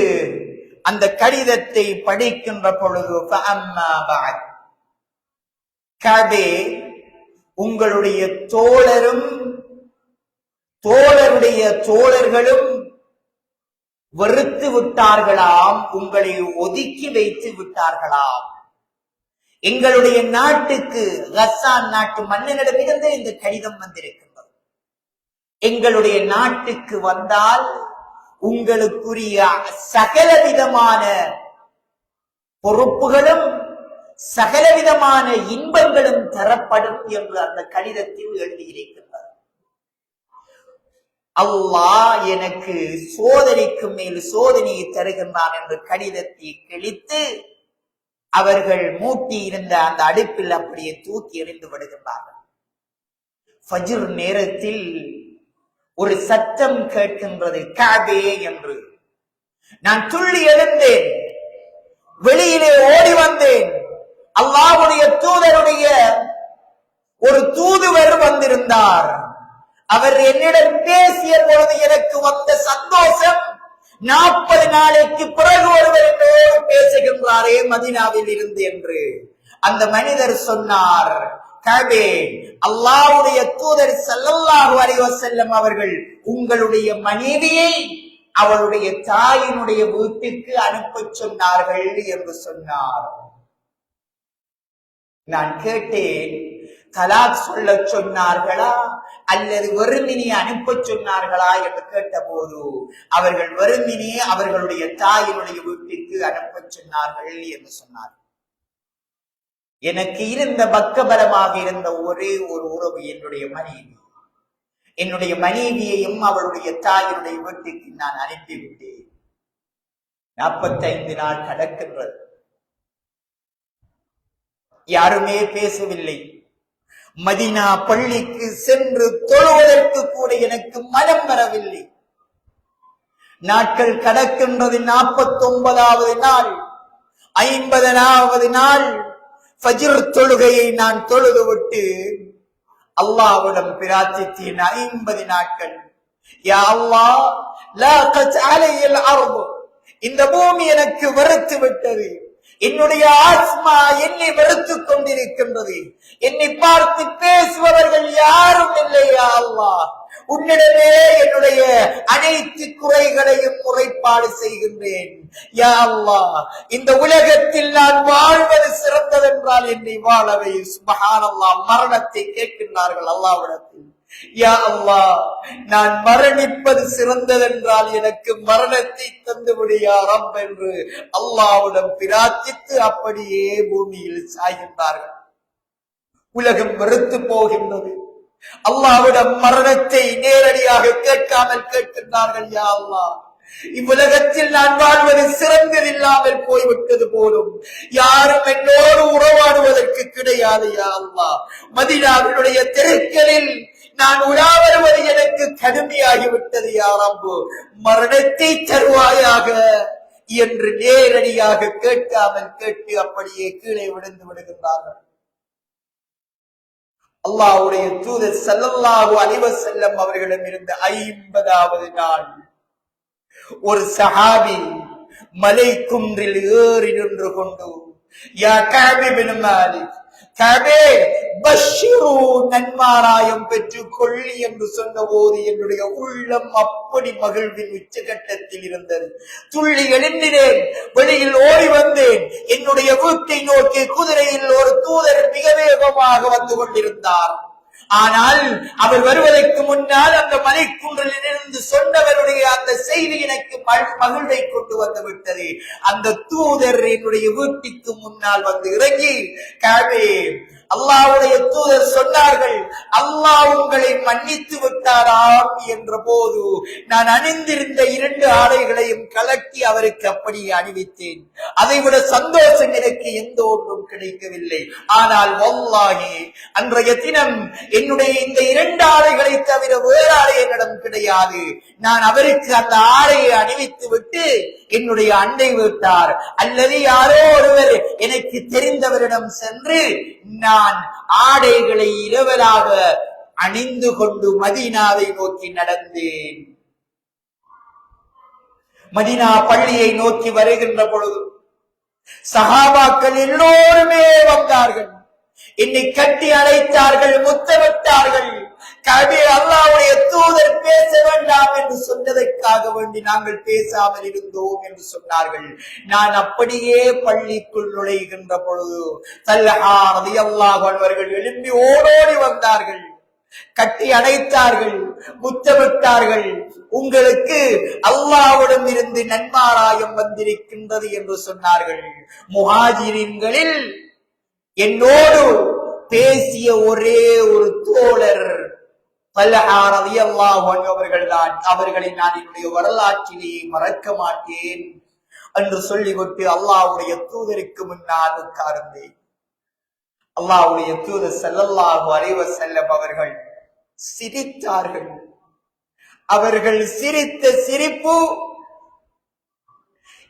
Speaker 1: அந்த கடிதத்தை படிக்கின்ற பொழுது, கஅபே, உங்களுடைய தோழரும் தோழருடைய தோழர்களும் வெறுத்து விட்டார்களாம், உங்களை ஒதுக்கி வைத்து விட்டார்களாம். எங்களுடைய நாட்டுக்கு கஸ்ஸான் நாட்டு மன்னனிடமிருந்து இந்த கடிதம் வந்திருக்கின்றது. எங்களுடைய நாட்டுக்கு வந்தால் உங்களுக்குரிய சகலவிதமான பொறுப்புகளும் சகலவிதமான இன்பங்களும் தரப்படும் என்று அந்த கடிதத்தில் எழுதியிருக்கின்றது. அல்லாஹ் எனக்கு சோதனைக்கு மேல் சோதனையை தருகின்றான் என்று கடிதத்தை கிழித்து அவர்கள் மூட்டி இருந்த அந்த அடுப்பில் அப்படியே தூக்கி எறிந்து விடுகின்றார்கள். ஃபஜ்ர் நேரத்தில் ஒரு சத்தம் கேட்கின்றது, கஅபே என்று. நான் துள்ளி எழுந்தேன், வெளியிலே ஓடி வந்தேன். அல்லாஹ்வுடைய தூதருடைய ஒரு தூதுவர் வந்திருந்தார். அவர் என்னிடம் பேசிய பொழுது எனக்கு வந்த சந்தோஷம், 40 நாளைக்கு பிறகு ஒருவர் என்னோடு பேசுகின்றாரே மதீனாவில் இருந்து என்று. அந்த மனிதர் சொன்னார், கஅபே, அல்லாஹ்வுடைய தூதர் ஸல்லல்லாஹு அலைஹி வஸல்லம் அவர்கள் உங்களுடைய மனைவியை அவளுடைய தாயினுடைய வீட்டுக்கு அனுப்ப சொன்னார்கள் என்று சொன்னார். நான் கேட்டேன், தலாக் சொல்ல சொன்னார்களா அல்லது வெறுமினி அனுப்ப சொன்னார்களா என்று கேட்டபோது அவர்கள் வெறுமினி அவர்களுடைய தாயினுடைய வீட்டுக்கு அனுப்ப சொன்னார்கள் என்று சொன்னார். எனக்கு இருந்த பக்கபலமாக இருந்த ஒரே ஒரு உறவு என்னுடைய மனைவி. என்னுடைய மனைவியையும் அவளுடைய தாயினுடைய வீட்டுக்கு நான் அனுப்பிவிட்டேன். 45 நாள் கடக்கின்றது. யாருமே பேசவில்லை. மதீனா பள்ளிக்கு சென்று தொழுவதற்கு கூட எனக்கு மனம் வரவில்லை. நாட்கள் கடக்கின்றது. 49வது நாள், 50வது நாள் ஃபஜ்ர் தொழுகையை நான் தொழுது விட்டு அல்லாஹ்விடம் பிரார்த்தித்தேன். 50 நாட்கள், யா அல்லாஹ், லா தஜஅலைல் அர்து, இந்த பூமி எனக்கு வெறுத்து விட்டது. என்னுடைய ஆத்மா என்னை வெறுத்துக் கொண்டிருக்கின்றது. என்னை பார்த்து பேசுபவர்கள் யாரும் இல்லையா அல்லாஹ். உன்னிடமே என்னுடைய அனைத்து குறைகளையும் முறைப்பாடு செய்கின்றேன். யா அல்லாஹ், இந்த உலகத்தில் நான் வாழ்வது சிறந்ததென்றால் என்னை வாழவை. சுப்ஹானல்லாஹ், மரணத்தை கேட்கின்றார்கள் அல்லாஹ்விடத்தில். யா அல்லாஹ், நான் மரணிப்பது சிறந்ததென்றால் எனக்கு மரணத்தை தந்துவிடு யா ரப் என்று அல்லாஹ்விடம் பிரார்த்தித்து அப்படியே பூமியில் சாய்கின்றார்கள். உலகம் வெறுத்து போகின்றது. அல்லாஹ்விடம் மரணத்தை நேரடியாக கேட்காமல் கேட்கின்றார்கள். யா அல்லாஹ், இவ்வுலகத்தில் நான் வாழ்வது சிறந்ததில்லாமல் போய்விட்டது போலும். யாரும் என்னோடு உறவாடுவதற்கு கிடையாது. யா அல்லாஹ், மதீனாவினுடைய தெருக்களில் நான் உலா வருவது எனக்கு கடுமையாகிவிட்டது. யா ரப், மரணத்தை தருவாயாக என்று நேரடியாக கேட்காமல் கேட்டு அப்படியே கீழே விழுந்து விடுகின்றார்கள். அல்லாஹ்வுடைய தூதர் ஸல்லல்லாஹு அலைஹி வஸல்லம் அவர்களிடம் இருந்து 50வது நாள் ஒரு சஹாபி மலை குன்றில் ஏறி நின்று கொண்டு, யா கஅப் இப்னு மாலிக், கஅபே, பஷ்ஷிரு, நன்மாராயம் பெற்றுக் கொள்ளி என்று சொன்னபோது என்னுடைய உள்ளம் அப்படி மகிழ்வின் உச்சகட்டத்தில் இருந்தது. துள்ளி எழுந்தினேன், வெளியில் ஓடி வந்தேன். என்னுடைய வீட்டை நோக்கி குதிரையில் ஒரு தூதர் மிக வேகமாக வந்து கொண்டிருந்தார். ஆனால் அவர் வருவதற்கு முன்னால் அந்த மலைக்குன்றில் இருந்து சொன்னவருடைய அந்த செய்தி எனக்கு மகிழ்வை கொண்டு வந்து விட்டது. அந்த தூதர் என்னுடைய வீட்டுக்கு முன்னால் வந்து இறங்கி, கஅபே, அல்லாஹ்வுடைய தூதர் சொன்னார்கள், அல்லாஹ் உங்களை மன்னித்து விட்டாராம் என்ற போது நான் அணிந்திருந்த 2 ஆடைகளையும் கலட்டி அவருக்கு அப்படியே அணிவித்தேன். அதைவிட சந்தோஷம் எனக்கு எந்த ஒன்றும் கிடைக்கவில்லை. ஆனால் வல்லாஹி, அன்றைய தினம் என்னுடைய இந்த 2 ஆடைகளை தவிர வேறு ஆடை என்னிடம் கிடையாது. நான் அவருக்கு அந்த ஆடையை அணிவித்து விட்டு என்னுடைய அண்டை வீட்டார் அல்லது யாரோ ஒருவர் எனக்கு தெரிந்தவரிடம் சென்று நான் ஆடைகளை இரவலாக அணிந்து கொண்டு மதீனாவை நோக்கி நடந்தேன். மதீனா பள்ளியை நோக்கி வருகின்ற பொழுது சஹாபாக்கள் எல்லோருமே வந்தார்கள். என்னை கட்டி அழைத்தார்கள், முத்தமிட்டார்கள். கபி அல்லாஹ்வுடைய தூதர் பேச வேண்டாம் என்று சொன்னதற்காக வேண்டி நாங்கள் பேசாமல் இருந்தோம் என்று சொன்னார்கள். நான் அப்படியே பள்ளிக்குள் நுழைகின்ற பொழுது தல்ஹா ரலியல்லாஹு அன்ஹு அவர்கள் எழும்பி ஓடோடி வந்தார்கள், கட்டி அணைத்தார்கள், முத்தமிட்டார்கள். உங்களுக்கு அல்லாஹ்விடம் இருந்து நன்மாராயம் வந்திருக்கின்றது என்று சொன்னார்கள். முஹாஜிரின்களில் என்னோடு பேசிய ஒரே ஒரு தோழர் தல்ஹா ரலியல்லாஹு அன்ஹு அவர்கள்தான். அவர்களை நான் என்னுடைய வரலாற்றிலேயே மறக்க மாட்டேன் என்று சொல்லிவிட்டு அல்லாஹ்வுடைய தூதருக்கு முன்னால் உட்கார்ந்தேன். அல்லாஹ்வுடைய தூதர் ஸல்லல்லாஹு அலைஹி வஸல்லம் அவர்கள் சிரித்தார்கள். அவர்கள் சிரித்த சிரிப்பு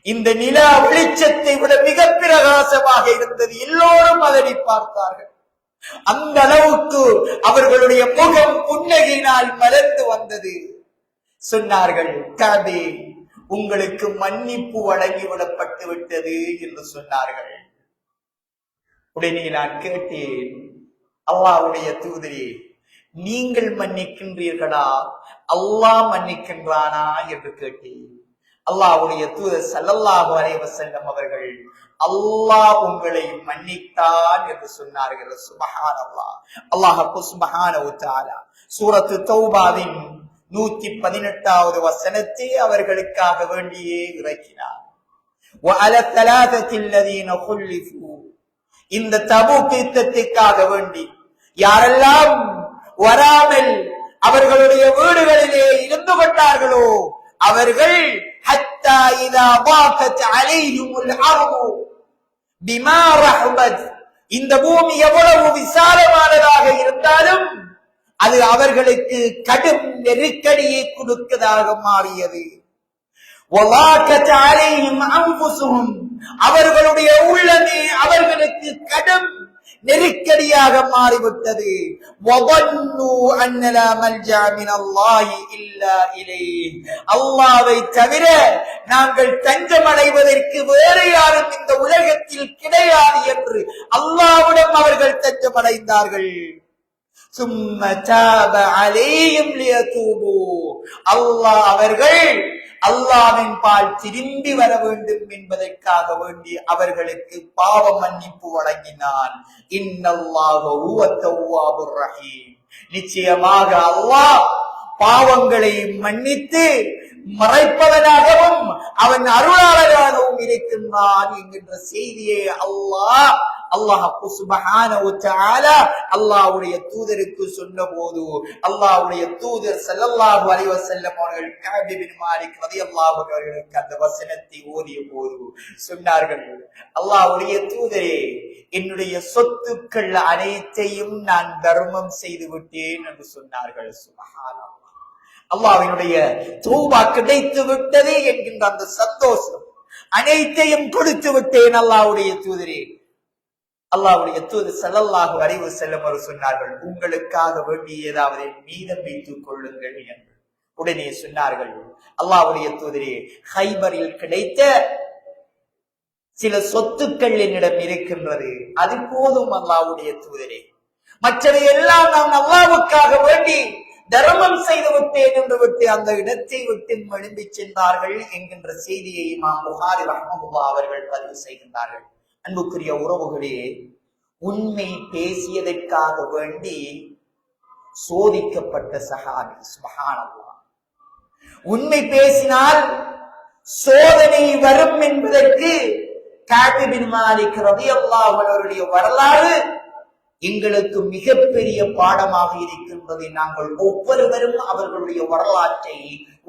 Speaker 1: இந்த நிலா வெளிச்சத்தை விட மிக பிரகாசமாக இருந்தது. எல்லோரும் அதனை பார்த்தார்கள். அந்த அளவுக்கு அவர்களுடைய முகம் புன்னகையினால் மலர்ந்து வந்தது. சொன்னார்கள், கபே உங்களுக்கு மன்னிப்பு வழங்கிவிடப்பட்டு விட்டது என்று சொன்னார்கள். உடனே நான் கேட்டேன், அல்லாஹ்வுடைய தூதரே, நீங்கள் மன்னிக்கின்றீர்களா, அல்லாஹ் மன்னிக்கின்றானா என்று கேட்டேன். அல்லாஹ்வுடைய தூதர் ஸல்லல்லாஹு அலைஹி வஸல்லம் அவர்கள் அல்லாஹ் உங்களை மன்னித்தான் என்று சொன்னார்கள். சுப்ஹானல்லாஹ். அல்லாஹ் சுப்ஹானஹு வ தஆலா சூரத்து தௌபாவின் 118வது வசனத்தை அவர்களுக்காக வேண்டியே இறக்கினார். வஅல ஸலாஸத்தில் லதீன குல்லிஃபு, இந்த தபூக் யுத்தத்துக்காக வேண்டி யாரெல்லாம் வராமல் அவர்களுடைய வீடுகளிலே இருந்து கொண்டார்களோ அவர்கள் ஹத்தா இதா வாகத் அலைஹிமுல் அர்து பிமா ரஹபத், இந்த பூமி எவ்வளவு விசாலமானதாக இருந்தாலும் அது அவர்களுக்கு கடும் நெருக்கடியை கொடுக்கதாக மாறியது. வலாகத் அலைஹிம் அன்ஃபுசுஹும், அவர்களுடைய உள்ளமே அவர்களுக்கு கடும் நெருக்கடியாக மாறிவிட்டது. அல்லாஹ்வை தவிர நாங்கள் தஞ்சம் அடைவதற்கு வேறு யாரும் இந்த உலகத்தில் கிடையாது என்று அல்லாஹ்விடம் அவர்கள் தஞ்சம் அடைந்தார்கள். அல்லாஹ் அவர்கள் அல்லாஹ்வின் பால் திரும்பி வர வேண்டும் என்பதற்காக வேண்டி அவர்களுக்கு பாவ மன்னிப்பு வழங்கினான். இன்னல்லாஹு ஹுவ தவ்வாபுர் ரஹீம், நிச்சயமாக அல்லாஹ் பாவங்களை மன்னித்து மறைப்பவனாகவும் அவன் அருளாளராகவும் இருக்கின்றான் என்கின்ற செய்தியை அல்லாஹ் சுப்ஹானஹு வ தஆலா அல்லாஹ்வுடைய தூதருக்கு சொன்னபோது அல்லாஹ்வுடைய தூதர் ஸல்லல்லாஹு அலைஹி வஸல்லம் அவர்கள் கஅப் இப்னு மாலிக் ரலியல்லாஹு அன்ஹு அவர்களுக்கு அந்த வசனத்தை ஓதிய போது சொன்னார்கள், அல்லாஹ்வுடைய தூதரே, என்னுடைய சொத்துக்கள் அனைத்தையும் நான் தர்மம் செய்து விட்டேன் என்று சொன்னார்கள். சுப்ஹானல்லாஹ். அல்லாஹ்வினுடைய தௌபா கிடைத்து விட்டது என்கின்ற அந்த சந்தோஷம், அனைத்தையும் கொடுத்து விட்டேன் அல்லாஹ்வுடைய தூதரே. அல்லாஹ்வுடைய தூதர் ஸல்லல்லாஹு அலைஹி வஸல்லம் அவர்கள் சொன்னார்கள், உங்களுக்காக வேண்டி ஏதாவது மீதம் வைத்துக் கொள்ளுங்கள் என்று. உடனே சொன்னார்கள், அல்லாஹ்வுடைய தூதரே, ஹைபரில் கிடைத்த சில சொத்துக்கள் என்னிடம் இருக்கின்றது, அது போதும் அல்லாஹ்வுடைய தூதரே, மற்றவை எல்லாம் நான் அல்லாஹ்வுக்காக வேண்டி தர்மம் செய்து விட்டேன் என்று விட்டு அந்த இடத்தை விட்டு எழும்பி சென்றார்கள் என்கின்ற செய்தியை இமாம் புகாரி ரஹ்மத்துல்லாஹி அவர்கள் பதிவு செய்கின்றார்கள். அன்புக்குரிய உறவுகளே, உண்மை பேசியதற்காக வேண்டி சோதிக்கப்பட்ட சஹாபி. சுப்ஹானல்லாஹ். உண்மை பேசினால் சோதனை வரும் என்பதற்கு கஅப் இப்னு மாலிக் ரலியல்லாஹு அன்ஹு அவருடைய வரலாறு எங்களுக்கு மிகப்பெரிய பாடமாக இருக்கின்றது. நாங்கள் ஒவ்வொருவரும் அவர்களுடைய வரலாற்றை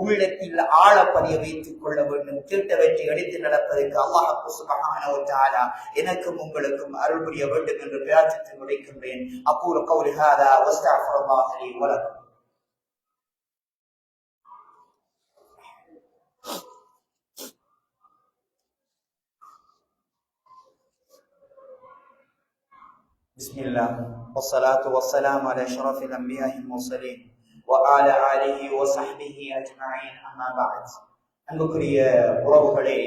Speaker 1: உள்ளத்தில் ஆழப்பதிய வைத்துக் கொள்ள வேண்டும். கேட்டவற்றை எடுத்து நடப்பதற்கு அல்லாஹ் சுப்ஹானஹு வ தஆலா எனக்கும் உங்களுக்கும் அருள் புரிய வேண்டும் என்று பிரார்த்தித்து முடிக்கின்றேன். அகூலு கௌலி ஹாதா வஸ்தக்ஃபிருல்லாஹ லி வ லக்கும். பிஸ்மில்லாஹ் வஸ்ஸலாத்து வஸ்ஸலாமு அலா அஷ்ரஃபில் அன்பியாஇ வல்-முர்ஸலீன் وعلى آله وصحبه أجمعين أما بعد. அன்புக்குரிய உறவுகளே,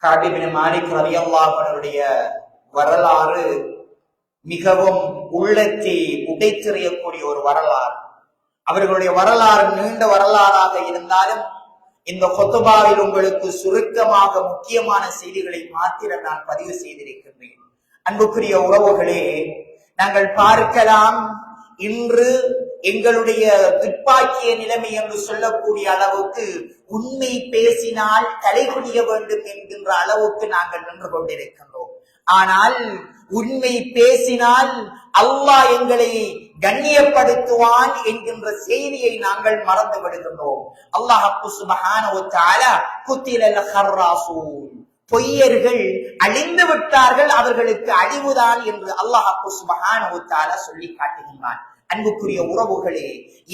Speaker 1: கஅப் இப்னு மாலிக் ரலியல்லாஹு அன்ஹுடைய வரலாறு மிகவும் உள்ளத்தை உடைத்தெறியக்கூடிய ஒரு வரலாறு. அவர்களுடைய வரலாறு நீண்ட வரலாறாக இருந்தாலும் இந்த கொத்துபாவில் உங்களுக்கு சுருக்கமாக முக்கியமான செய்திகளை மாத்திரம் நான் பதிவு செய்திருக்கின்றேன். அன்புக்குரிய உறவுகளே, நாங்கள் பார்க்கலாம், இன்று எங்களுடைய துப்பாக்கிய நிலைமை என்று சொல்லக்கூடிய அளவுக்கு உண்மை பேசினால் தலைகுனிய வேண்டும் என்கின்ற அளவுக்கு நாங்கள் நின்று கொண்டிருக்கின்றோம். ஆனால் உண்மை பேசினால் அல்லாஹ் எங்களை கண்ணியப்படுத்துவான் என்கின்ற செய்தியை நாங்கள் மறந்து விடுகின்றோம். அல்லாஹ் சுப்ஹானஹு வ தஆலா குத்திலல் ஹர்ராசூன், பொய்யர்கள் அழிந்து விட்டார்கள், அவர்களுக்கு அழிவுதான் என்று அல்லாஹ் சுப்ஹானஹு வ தஆலா சொல்லி காட்டுகின்றான். அன்புக்குரிய உறவுகளே,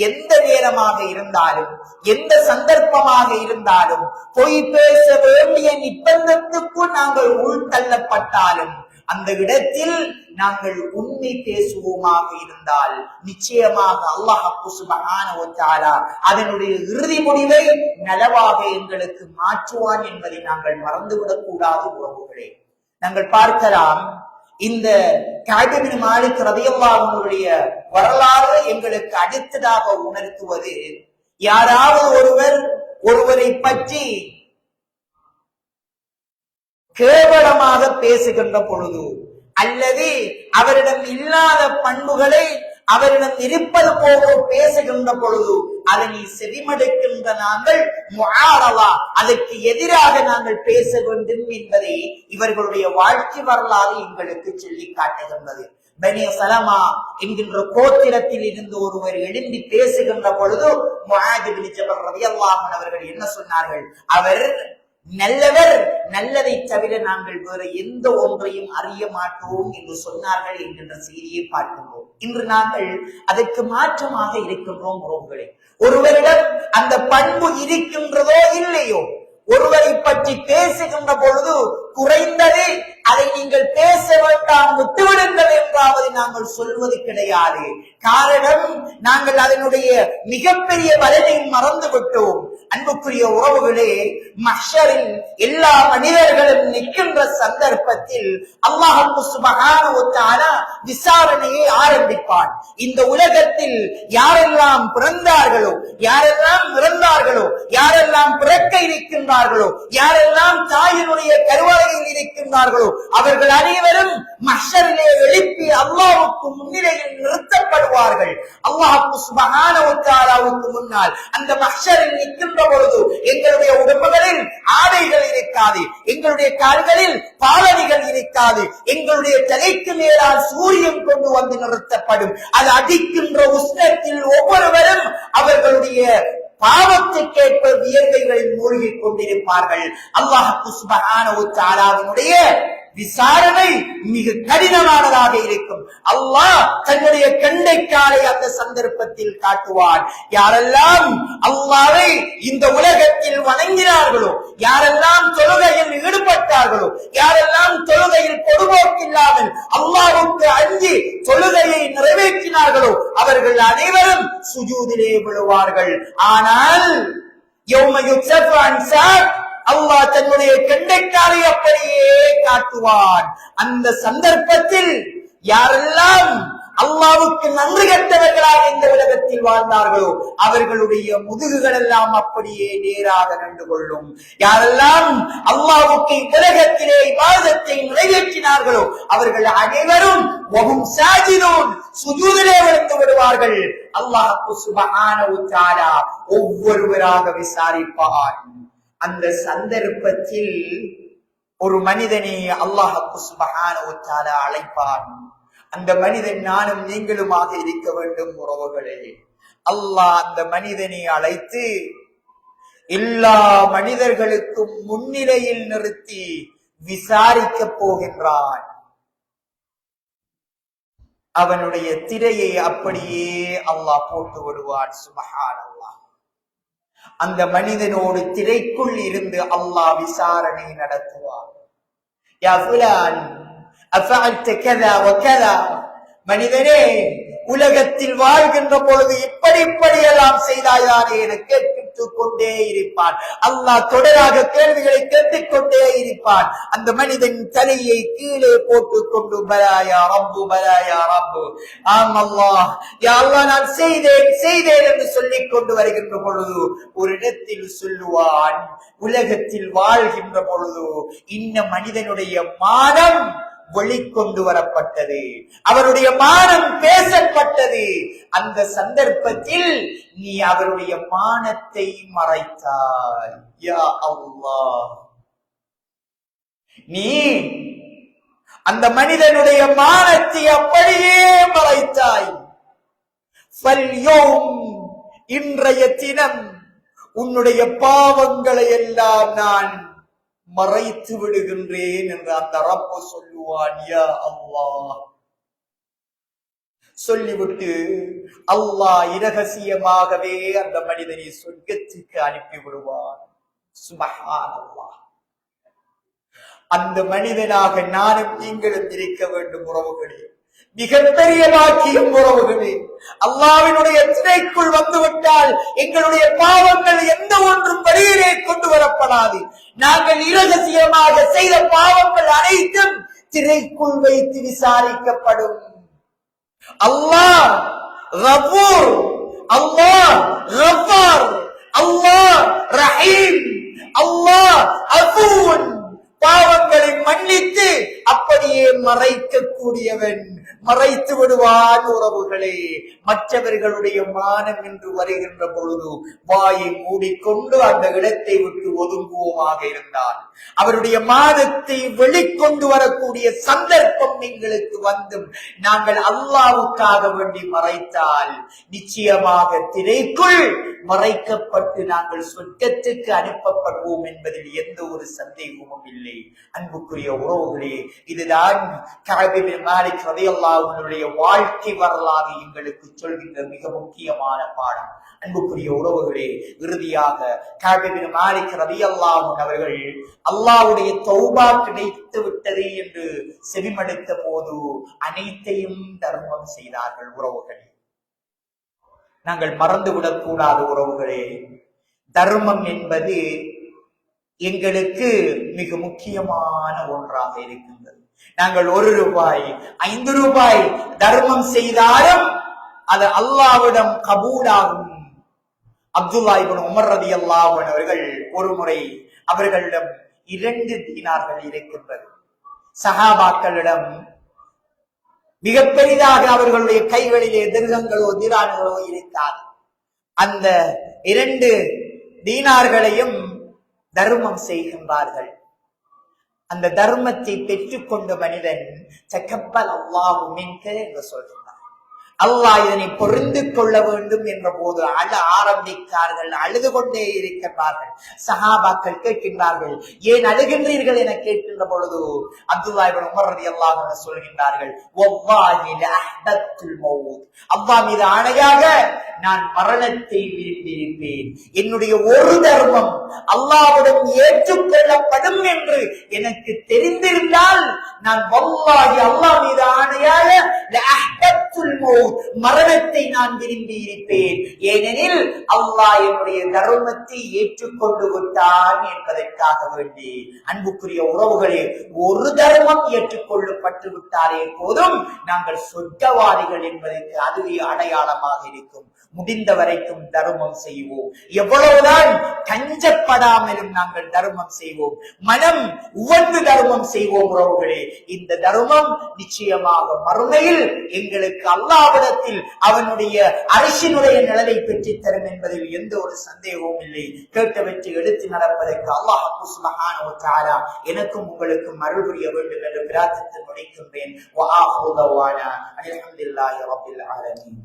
Speaker 1: எந்த நேரமாக இருந்தாலும் எந்த சந்தர்ப்பமாக இருந்தாலும் பொய் பேச வேண்டிய நிர்பந்தத்துக்குள் நாங்கள் உள்தள்ளப்பட்டாலும் அந்த இடத்தில் நாங்கள் உண்மை பேசுவோமாக இருந்தால் நிச்சயமாக அல்லாஹ் சுப்ஹானஹு வ தஆலா அதனுடைய இறுதி முடிவை நலவாக எங்களுக்கு மாற்றுவான் என்பதை நாங்கள் மறந்துவிடக் கூடாது. உறவுகளே, நாங்கள் பார்க்கலாம், இந்த கஅப் இப்னு மாலிக் ரலியல்லாஹு அன்ஹுடைய வரலாறு எங்களுக்கு அடுத்ததாக உணர்த்துவது, யாராவது ஒருவரை பற்றி கேவலமாக பேசுகின்ற பொழுது அல்லது அவரிடம் இல்லாத பண்புகளை அவரிடம் இருப்பது போக பேசுகின்ற பொழுது அதனை செவிமடுக்கின்ற நாங்கள் முஆரலா, அதற்கு எதிராக நாங்கள் பேச வேண்டும் என்பதை இவர்களுடைய வாழ்க்கை வரலாறு எங்களுக்கு சொல்லி காட்டுகின்றது. பனி சலமா என்கின்ற கோத்திரத்தில் இருந்து ஒருவர் எழும்பி பேசுகின்ற பொழுது முஆத் இப்னு ஜபல் ரலியல்லாஹு அன்ஹு அவர்கள் என்ன சொன்னார்கள்? அவர் நல்லவர், நல்லதை தவிர நாங்கள் வேறு எந்த ஒன்றையும் அறிய மாட்டோம் என்று சொன்னார்கள் என்கின்ற செய்தியை பார்க்கின்றோம். இன்று நாங்கள் அதற்கு மாற்றமாக இருக்கின்றோம். உறவுகளே, ஒருவரிடம் அந்த பண்பு இருக்கின்றதோ இல்லையோ, ஒருவரை பற்றி பேசுகின்ற பொழுது குறைந்தது அதை நீங்கள் பேச வேண்டாம், விட்டுவிடுங்கள் என்றாவது நாங்கள் சொல்வது கிடையாது. காரணம், நாங்கள் அதனுடைய மிகப்பெரிய பலனை மறந்து விட்டோம். அன்புக்குரிய உறவுகளே, மஹ்ஷரில் எல்லா மனிதர்களும் நிற்கின்ற சந்தர்ப்பத்தில் அல்லாஹ் சுப்ஹானஹு வ தஆலா விசாரணையை ஆரம்பிப்பான். இந்த உலகத்தில் யாரெல்லாம் பிறந்தார்களோ, யாரெல்லாம் இறந்தார்களோ, யாரெல்லாம் பிறக்க இருக்கின்றார்களோ, யாரெல்லாம் தாயினுடைய கருவறையில் இருக்கின்றார்களோ, அவர்கள் அனைவரும் மஹ்ஷரிலே எழுப்பி அல்லாஹ்வுக்கு முன்னிலையில் நிறுத்தப்படுவார்கள். அல்லாஹ் சுப்ஹானஹு வ தஆலாவுக்கு முன்னால் அந்த மஹ்ஷரில் நிற்கின்ற பொழுது எங்களுடைய உடம்புகளில் ஆடைகள் இருக்காது, எங்களுடைய கால்களில் பாலணிகள் இருக்காது, எங்களுடைய தலைக்கு மேலால் சூரியன் கொண்டு வந்து நிறுத்தப்படும். அது அடிக்கின்ற உஷ்ணத்தில் ஒவ்வொருவரும் அவர்களுடைய பாவத்துக்கேற்ப வியர்வைகளில் மூழ்கி கொண்டிருப்பார்கள். அல்லாஹ் சுப்ஹானஹு வ தஆலாவினுடைய விசாரணை மிக கடினமானதாக இருக்கும். அல்லாஹ் தன்னுடைய கண்டைக்காலை அந்த சந்தர்ப்பத்தில் காட்டுவார். யாரெல்லாம் அல்லாஹ்வை இந்த உலகத்தில் வணங்கினார்களோ, யாரெல்லாம் தொழுகையில் ஈடுபட்டார்களோ, யாரெல்லாம் தொழுகையில் பொதுபோக்கில்லாமல் அல்லாஹ்வுக்கு அஞ்சி தொழுகையை நிறைவேற்றினார்களோ, அவர்கள் அனைவரும் சுஜூதிலே விழுவார்கள். ஆனால் யௌம யுக்ஸஃபு அன் ஸாக், அல்லாஹ் தன்னுடைய கண்டைக்காலை அப்படியே காட்டுவான். அந்த சந்தர்ப்பத்தில் யாரெல்லாம் அல்லாஹ்வுக்கு நன்றி கெட்டவர்களாக இந்த உலகத்தில் வாழ்ந்தார்களோ அவர்களுடைய முதுகுகள் எல்லாம் அப்படியே நேராக நின்று கொள்ளும். யாரெல்லாம் அல்லாஹ்வுக்கு உலகத்திலே இபாதத்தை நிறைவேற்றினார்களோ அவர்கள் அனைவரும் வஹும் சாஜிதூன், சுஜூதிலே விழுந்து விடுவார்கள். அல்லாஹ் சுப்ஹானஹு வ தஆலா ஒவ்வொருவராக விசாரிப்பான். அந்த சந்தர்ப்பத்தில் ஒரு மனிதனை அல்லாஹ் சுப்ஹானஹு வ தஆலா அழைப்பான். அந்த மனிதன் நானும் நீங்களுமாக இருக்க வேண்டும். உறவுகளே, அல்லாஹ் அந்த மனிதனை அழைத்து எல்லா மனிதர்களுக்கும் முன்னிலையில் நிறுத்தி விசாரிக்க போகின்றான். அவனுடைய திரையை அப்படியே அல்லாஹ் போட்டு விடுவான். சுப்ஹானல்லாஹ். அந்த மனிதனோடு திரைக்குள் இருந்து அல்லாஹ் விசாரணை நடத்துவார். யா ஃபுலான் அஃஅல்த கதா வ கதா, மனிதனே உலகத்தில் வாழ்கின்ற பொழுது இப்படி எல்லாம் செய்தாயானே என கேட்கும் கேட்டுக் கொண்டே இருப்பான். அல்லாஹ் தொடராக கேள்விகளை கேட்டுக்கொண்டே இருப்பான். அந்த மனிதன் தலையை கீழே போட்டுக் கொண்டு பலாயா ரப்பு பலாயா ரப்பு, ஆம் அல்லாஹ் யா அல்லாஹ் நான் செய்தேன் என்று சொல்லிக் கொண்டு வருகின்ற பொழுது ஒரு இடத்தில் சொல்லுவான், உலகத்தில் வாழ்கின்ற பொழுது இந்த மனிதனுடைய மானம் வெளிக்கொண்டு வரப்பட்டது, அவருடைய மானம் பேசப்பட்டது. அந்த சந்தர்ப்பத்தில் நீ அவருடைய மானத்தை மறைத்தாய். யா அல்லாஹ், நீ அந்த மனிதனுடைய மானத்தை அப்படியே மறைத்தாய். இன்றைய தினம் உன்னுடைய பாவங்களை எல்லாம் நான் மறைத்து விடுகின்றேன் என்று அந்த ரப்பு சொல்லுவான். யா அல்லாஹ் சொல்லிவிட்டு அல்லாஹ் இரகசியமாகவே அந்த மனிதனை சொர்க்கத்துக்கு அனுப்பி விடுவான். சுப்ஹானல்லாஹ். அந்த மனிதனாக நானும் நீங்களும் இருக்க வேண்டும் உறவுகளே, மிகப்பெரிய பாக்கியம் உறவுகளே. அல்லாஹ்வினுடைய திரைக்குள் வந்துவிட்டால் எங்களுடைய பாவங்கள் எந்த ஒன்றும் வெளியிலே கொண்டு வரப்படாது. நாங்கள் இரகசியமாக செய்த பாவங்கள் அனைத்தும் திரைக்குள் வைத்து விசாரிக்கப்படும். அல்லாஹ் கஃபூர், அல்லாஹ் கஃபார், அல்லாஹ் ரஹீம், அல்லாஹ் அஃபூன், பாவங்களை மன்னித்து அப்படியே மறைக்க கூடியவன், மறைத்து விடுவான் உறவுகளே. மற்றவர்களுடைய மானம் என்று வருகின்ற பொழுது வாயை மூடிக்கொண்டு அந்த இடத்தை விட்டு ஒதுங்குவோமாக இருந்தால், அவருடைய மானத்தை வெளிக்கொண்டு வரக்கூடிய சந்தர்ப்பம் எங்களுக்கு வந்தும் நாங்கள் அல்லாஹ்வுக்காக வேண்டி மறைத்தால் நிச்சயமாக திரைக்குள் மறைக்கப்பட்டு நாங்கள் சொர்க்கத்துக்கு அனுப்பப்படுவோம் என்பதில் எந்த ஒரு சந்தேகமும் இல்லை. அன்புக்குரிய உறவுகளே, இதுதான் கஅப் இப்னு மாலிக் ரலியல்லாஹு அன்ஹுடைய வாழ்க்கை வரலாறு எங்களுக்கு சொல்கின்ற மிக முக்கியமான பாடம். அன்புக்குரிய உறவுகளே, இறுதியாக கஅப் இப்னு மாலிக் ரலியல்லாஹு அன்ஹு அவர்கள் அல்லாஹ்வுடைய தௌபா கிடைத்து விட்டது என்று செவிமடுத்த போது அனைத்தையும் தர்மம் செய்தார்கள். உறவுகளே, நாங்கள் மறந்துவிடக் கூடாது உறவுகளே. தர்மம் என்பது எங்களுக்கு மிக முக்கியமான ஒன்றாக இருக்கின்றது. நாங்கள் 1 ரூபாய் 5 ரூபாய் தர்மம் செய்தாலும் அது அல்லாஹ்விடம் கபூலாகும். அப்துல்லா இப்னு உமர் ரலியல்லாஹு அன்ஹு அவர்கள் ஒரு முறை அவர்களிடம் 2 தீனார்கள் இருக்கின்றது. சஹாபாக்களிடம் மிக பெரிதாக அவர்களுடைய கைகளிலே திர்ஹங்களோ திரான்களோ இருக்காது. அந்த 2 தீனார்களையும் தர்மம் செய்கின்றார்கள். அந்த தர்மத்தை பெற்றுக்கொண்ட மனிதன் தகப்பல் அல்லாஹு மின்க என்று சொல்கிறார். அல்லாஹ் இதனை பொருந்து கொள்ள வேண்டும் என்ற போது அழ ஆரம்பித்தார்கள். அழுது கொண்டே இருக்கின்றார்கள். சஹாபாக்கள் கேட்கின்றார்கள், ஏன் அழுகின்றீர்கள் என கேட்கின்ற பொழுது அப்துல்லா இப்னு உமர் ரலியல்லாஹு அன்ஹு சொல்கின்றார்கள், வல்லாஹி லஅஹ்பத்துல் மௌத், அல்லாஹ் மீது ஆணையாக நான் மரணத்தை விரும்பியிருப்பேன். என்னுடைய ஒரு தர்மம் அல்லாஹ்விடம் ஏற்றுக்கொள்ளப்படும் என்று எனக்கு தெரிந்திருந்தால் நான் வல்லாஹி அல்லாஹ் மீது ஆணையாக லஅஹ்பத்துல் மௌத், மரணத்தை நான் விரும்பி இருப்பேன். ஏனெனில் அல்லாஹ் என்னுடைய தர்மத்தை ஏற்றுக்கொண்டு விட்டான் என்பதற்காக வேண்டி. அன்புக்குரிய உறவுகளே, ஒரு தர்மம் ஏற்றுக்கொள்ளப்பட்டு விட்டாரே போதும் நாங்கள் சொர்க்கவாதிகள் என்பதற்கு அதுவே அடையாளமாக இருக்கும். முடிந்த வரைக்கும் தர்மம் செய்வோம். எவ்வளவுதான் கஞ்சப்படாமலும் நாங்கள் தர்மம் செய்வோம். மனம் உவந்து தர்மம் செய்வோம் உறவுகளே. இந்த தர்மம் நிச்சயமாக மறுமையில் எங்களுக்கு அல்லாஹ்விடத்தில் அவனுடைய அரிசினுடைய நிழலை பெற்றுத் தரும் என்பதில் எந்த ஒரு சந்தேகமும் இல்லை. கேட்டவற்றை எடுத்து நடப்பதற்கு அல்லாஹ் சுப்ஹானஹு வ தஆலா எனக்கும் உங்களுக்கும் அருள் புரிய வேண்டும் என்று பிரார்த்தித்து முடிக்கின்றேன். வ ஆஹிரு தஅவானா அல்ஹம்துலில்லாஹி ரப்பில் ஆலமீன்.